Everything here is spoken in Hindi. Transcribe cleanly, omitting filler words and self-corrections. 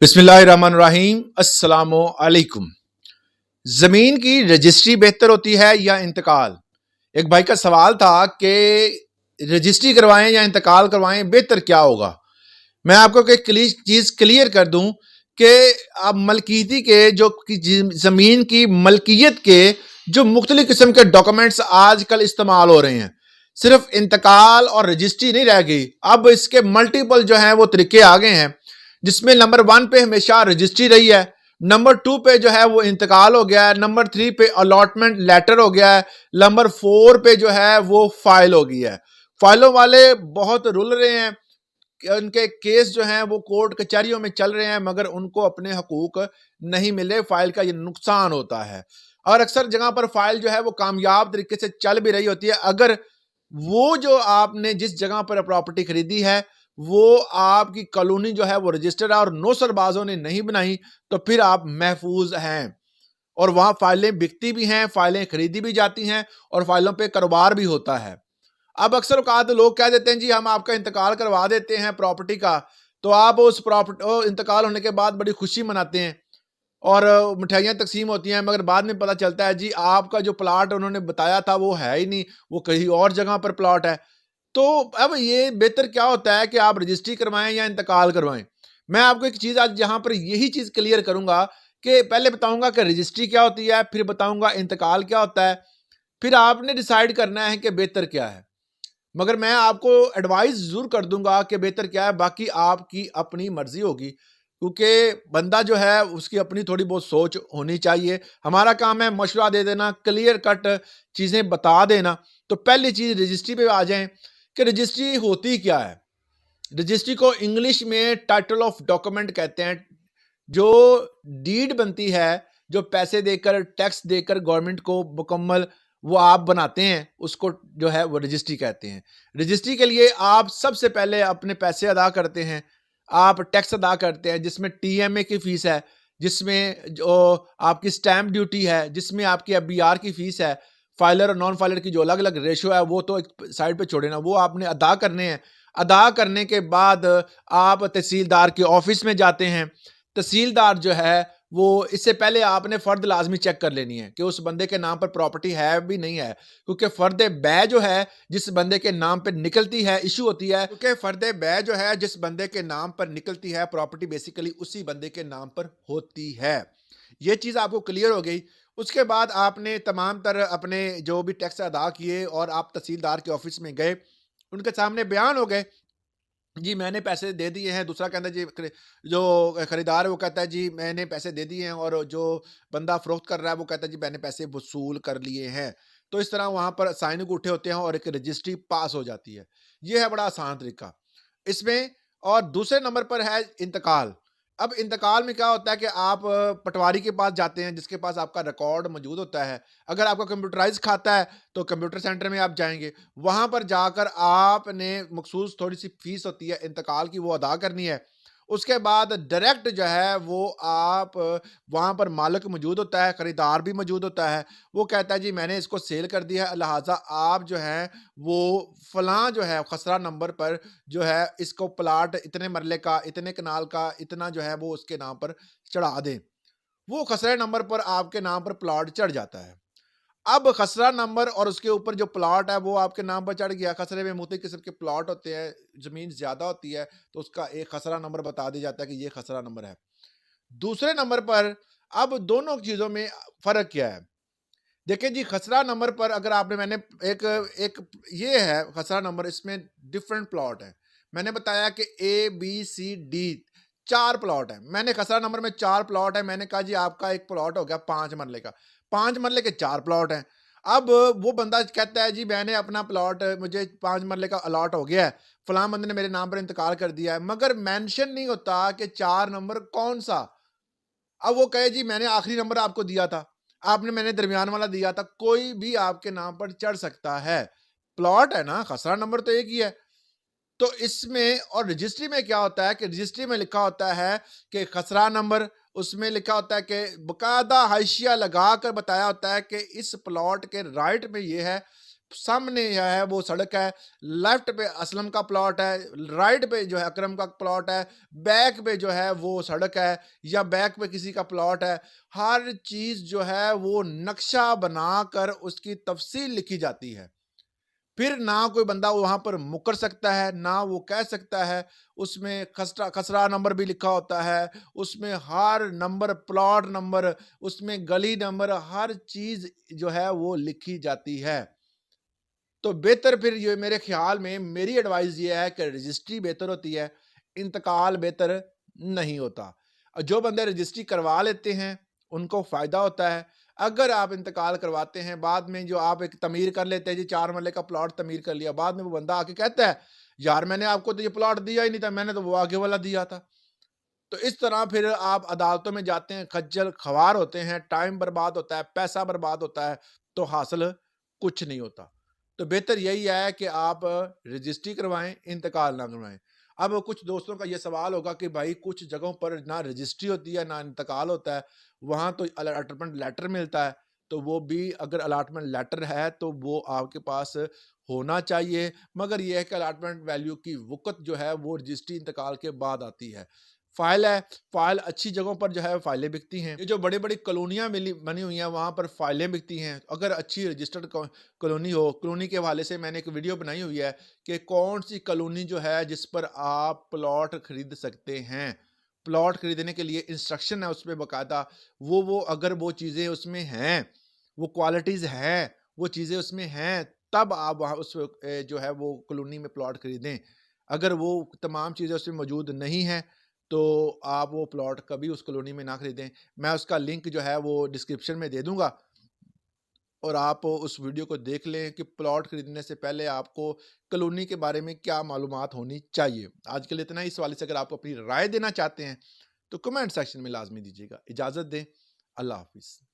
बिस्मिल्लाहिर्रहमानिर्रहीम अस्सलामु अलैकुम। जमीन की रजिस्ट्री बेहतर होती है या इंतकाल? एक भाई का सवाल था कि रजिस्ट्री करवाएं या इंतकाल करवाएं, बेहतर क्या होगा। मैं आपको एक चीज क्लियर कर दूं कि अब मलकीती के जो जमीन की मलकियत के जो मुख्तलिफ किस्म के डॉक्यूमेंट्स आजकल इस्तेमाल हो रहे हैं, सिर्फ इंतकाल और रजिस्ट्री नहीं रह गई, अब इसके मल्टीपल जो है वो तरीके आ गए हैं, जिसमें नंबर 1 पे हमेशा रजिस्ट्री रही है, नंबर 2 पे जो है वो इंतकाल हो गया है, नंबर 3 पे अलॉटमेंट लेटर हो गया है, नंबर 4 पे जो है वो फाइल हो गई है। फाइलों वाले बहुत रुल रहे हैं, उनके केस जो हैं वो कोर्ट कचहरियों में चल रहे हैं, मगर उनको अपने हकूक नहीं मिले। फाइल का ये नुकसान होता है। और अक्सर जगह पर फाइल जो है वो कामयाब तरीके से चल भी रही होती है, अगर वो जो आपने जिस जगह पर प्रॉपर्टी खरीदी है वो आपकी कॉलोनी जो है वो रजिस्टर्ड है और नौसरबाजों ने नहीं बनाई, तो फिर आप महफूज हैं। और वहां फाइलें बिकती भी हैं, फाइलें खरीदी भी जाती हैं और फाइलों पे कारोबार भी होता है। अब अक्सर औकात लोग कह देते हैं जी हम आपका इंतकाल करवा देते हैं प्रॉपर्टी का, तो आप उस प्रॉपर्टी इंतकाल होने के बाद बड़ी खुशी मनाते हैं और मिठाइयाँ तकसीम होती हैं, मगर बाद में पता चलता है जी आपका जो प्लाट उन्होंने बताया था वो है ही नहीं, वो कहीं और जगह पर प्लाट है। तो अब ये बेहतर क्या होता है कि आप रजिस्ट्री करवाएं या इंतकाल करवाएं। मैं आपको एक चीज़ आज यहाँ पर यही चीज़ क्लियर करूंगा कि पहले बताऊंगा कि रजिस्ट्री क्या होती है, फिर बताऊंगा इंतकाल क्या होता है, फिर आपने डिसाइड करना है कि बेहतर क्या है। मगर मैं आपको एडवाइस ज़रूर कर दूंगा कि बेहतर क्या है, बाकी आपकी अपनी मर्जी होगी, क्योंकि बंदा जो है उसकी अपनी थोड़ी बहुत सोच होनी चाहिए। हमारा काम है मशवरा दे देना, क्लियर कट चीज़ें बता देना। तो पहली चीज़ रजिस्ट्री पे आ जाएं कि रजिस्ट्री होती क्या है। रजिस्ट्री को इंग्लिश में टाइटल ऑफ डॉक्यूमेंट कहते हैं। जो डीड बनती है, जो पैसे देकर टैक्स देकर गवर्नमेंट को मुकम्मल वो आप बनाते हैं, उसको जो है वो रजिस्ट्री कहते हैं। रजिस्ट्री के लिए आप सबसे पहले अपने पैसे अदा करते हैं, आप टैक्स अदा करते हैं, जिसमें टीएमए की फीस है, जिसमें जो आपकी स्टैंप ड्यूटी है, जिसमें आपकी एफबीआर की फीस है, फाइलर और नॉन फाइलर की जो अलग अलग रेशो है वो तो एक साइड पे छोड़े ना, वो आपने अदा करने हैं। अदा करने के बाद आप तहसीलदार के ऑफिस में जाते हैं। तहसीलदार जो है वो इससे पहले आपने फर्द लाजमी चेक कर लेनी है कि उस बंदे के नाम पर प्रॉपर्टी है भी नहीं है, क्योंकि फर्द बै जो है जिस बंदे के नाम पर निकलती है, इशू होती है, क्योंकि फर्द बै जो है जिस बंदे के नाम पर निकलती है, प्रॉपर्टी बेसिकली उसी बंदे के नाम पर होती है। ये चीज़ आपको क्लियर हो गई। उसके बाद आपने तमाम तर अपने जो भी टैक्स अदा किए और आप तहसीलदार के ऑफिस में गए, उनके सामने बयान हो गए जी मैंने पैसे दे दिए हैं। दूसरा कहता है जी जो खरीदार है वो कहता है जी मैंने पैसे दे दिए हैं, और जो बंदा फरोख्त कर रहा है वो कहता है जी मैंने पैसे वसूल कर लिए हैं। तो इस तरह वहां पर साइन अंगूठे होते हैं और एक रजिस्ट्री पास हो जाती है। ये है बड़ा आसान तरीका इसमें। और दूसरे नंबर पर है इंतकाल। अब इंतकाल में क्या होता है कि आप पटवारी के पास जाते हैं, जिसके पास आपका रिकॉर्ड मौजूद होता है। अगर आपका कंप्यूटराइज खाता है तो कंप्यूटर सेंटर में आप जाएंगे, वहां पर जाकर आपने मखसूस थोड़ी सी फीस होती है इंतकाल की, वो अदा करनी है। उसके बाद डायरेक्ट जो है वो आप वहां पर मालिक मौजूद होता है, खरीदार भी मौजूद होता है। वो कहता है जी मैंने इसको सेल कर दिया है, लिहाजा आप जो है वो फलां जो है खसरा नंबर पर जो है इसको प्लाट इतने मरले का, इतने कनाल का, इतना जो है वो उसके नाम पर चढ़ा दें। वो खसरे नंबर पर आपके नाम पर प्लाट चढ़ जाता है। अब खसरा नंबर और उसके ऊपर जो प्लॉट है वो आपके नाम पर चढ़ गया। खसरे में मुख्तलिफ किस्म के प्लॉट होते हैं, जमीन ज्यादा होती है तो उसका एक खसरा नंबर बता दिया जाता है कि ये खसरा नंबर है। दूसरे नंबर पर अब दोनों चीजों में फर्क क्या है। देखिए जी, खसरा नंबर पर अगर आपने मैंने एक एक ये है खसरा नंबर, इसमें डिफरेंट प्लॉट है। मैंने बताया कि A B C D 4 plot है। मैंने खसरा नंबर में 4 प्लॉट है, मैंने कहा जी आपका एक प्लॉट हो गया 5 मरले का। 5 मरले के 4 प्लॉट हैं। अब वो बंदा कहता है जी मैंने अपना प्लॉट, मुझे 5 मरले का अलॉट हो गया है, फलां बंदे ने मेरे नाम पर इंतकाल कर दिया है, मगर मेंशन नहीं होता कि 4 नंबर कौन सा। अब वो कहे जी मैंने आखिरी नंबर आपको दिया था, आपने मैंने दरमियान वाला दिया था। कोई भी आपके नाम पर चढ़ सकता है, प्लॉट है ना, खसरा नंबर तो एक ही है। तो इसमें और रजिस्ट्री में क्या होता है कि रजिस्ट्री में लिखा होता है कि खसरा नंबर, उसमें लिखा होता है कि बकायदा हाशिया लगा कर बताया होता है कि इस प्लॉट के राइट में ये है, सामने जो है वो सड़क है, लेफ्ट पे असलम का प्लॉट है, राइट पे जो है अकरम का प्लॉट है, बैक पे जो है वो सड़क है या बैक पे किसी का प्लॉट है। हर चीज़ जो है वो नक्शा बनाकर उसकी तफसील लिखी जाती है। फिर ना कोई बंदा वहाँ पर मुकर सकता है, ना वो कह सकता है। उसमें खसरा खसरा नंबर भी लिखा होता है, उसमें हर नंबर, प्लॉट नंबर, उसमें गली नंबर, हर चीज़ जो है वो लिखी जाती है। तो बेहतर फिर ये मेरे ख़्याल में मेरी एडवाइस ये है कि रजिस्ट्री बेहतर होती है, इंतकाल बेहतर नहीं होता। जो बंदे रजिस्ट्री करवा लेते हैं, उनको फ़ायदा होता है। अगर आप इंतकाल करवाते हैं, बाद में जो आप एक तमीर कर लेते हैं जी, 4 मरले का प्लॉट तमीर कर लिया, बाद में वो बंदा आके कहता है, "यार मैंने आपको तो ये प्लॉट दिया ही नहीं था, मैंने तो वो आगे वाला दिया था।" तो इस तरह फिर आप अदालतों में जाते हैं, खज्जल-ख़वार होते हैं, टाइम बर्बाद होता है, पैसा बर्बाद होता है, तो हासिल कुछ नहीं होता। तो बेहतर यही है कि आप रजिस्ट्री करवाएँ, इंतकाल ना करवाएँ। अब कुछ दोस्तों का ये सवाल होगा कि भाई कुछ जगहों पर ना रजिस्ट्री होती है, ना इंतकाल होता है, वहाँ तो अलॉटमेंट लेटर मिलता है, तो वो भी अगर अलॉटमेंट लेटर है, तो वो आपके पास होना चाहिए। मगर ये है कि अलॉटमेंट वैल्यू की वक़्त जो है, वो रजिस्ट्री इंतकाल के बाद आती है। फ़ाइल है, फ़ाइल अच्छी जगहों पर जो है फ़ाइलें बिकती हैं। ये जो बड़ी-बड़ी कॉलोनियाँ मिली बनी हुई हैं, वहाँ पर फ़ाइलें बिकती हैं। अगर अच्छी रजिस्टर्ड कॉलोनी हो, कॉलोनी के हवाले से मैंने एक वीडियो बनाई हुई है कि कौन-सी कॉलोनी जो है जिस पर आप प्लॉट खरीद सकते हैं। प्लॉट खरीदने के लिए इंस्ट्रक्शन है उसपे बाकायदा। वो अगर वो चीज़ें उसमें हैं, वो क्वालिटीज़ हैं, वो चीज़ें उसमें हैं, तब आप वहाँ उस जो है वो कॉलोनी में प्लॉट खरीदें। अगर वो तमाम चीज़ें उसमें मौजूद नहीं हैं, तो आप वो प्लॉट कभी उस कॉलोनी में ना खरीदें। मैं उसका लिंक जो है वो डिस्क्रिप्शन में दे दूँगा और आप उस वीडियो को देख लें कि प्लॉट खरीदने से पहले आपको कॉलोनी के बारे में क्या मालूमात होनी चाहिए। आज के लिए इतना ही। इस हवाले से अगर आप अपनी राय देना चाहते हैं, तो कमेंट सेक्शन में लाज़मी दीजिएगा। इजाज़त दें। अल्लाह हाफ़िज़।